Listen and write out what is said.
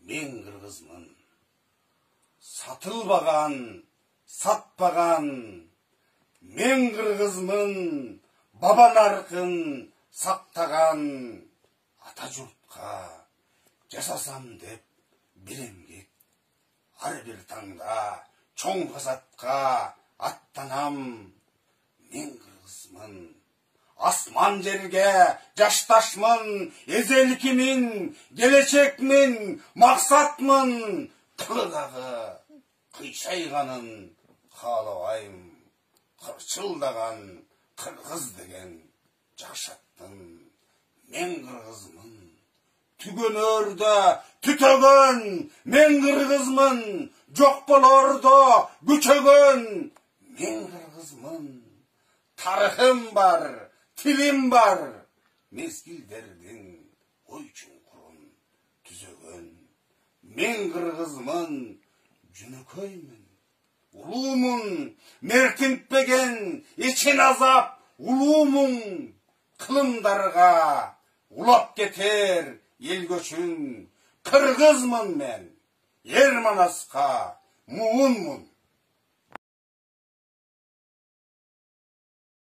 мен кыргызмын. Satılbagan, satpagan, men kırgızmın, baba narkın, saktağan, ata jurtka, жасасам деп bir emgek, har bir tangda, çoğ fasatka, attanam, men kırgızmın. Asman jerge, jaştaşmın, ezelkimin, gelecekmin, maksatmın, kılıдағы қишайғанын қалауайым, қырчылдаған қырғыз деген жашаттың. Мен кыргызмын, түгөнөрдө түтөгөн, мен кыргызмын, жок болордо күчөгөн, мен кыргызмын. Тарыхым бар, тилим бар, мезгилдердин ой чуңкурун түзөгөн. Men kırgızmın, cünüköyмін, улуумун, мертинтпеген, için azap, улуумун, кылымдарга, улап кетер, ел көчүн, кыргызмын мен, ер манаска, муунмун.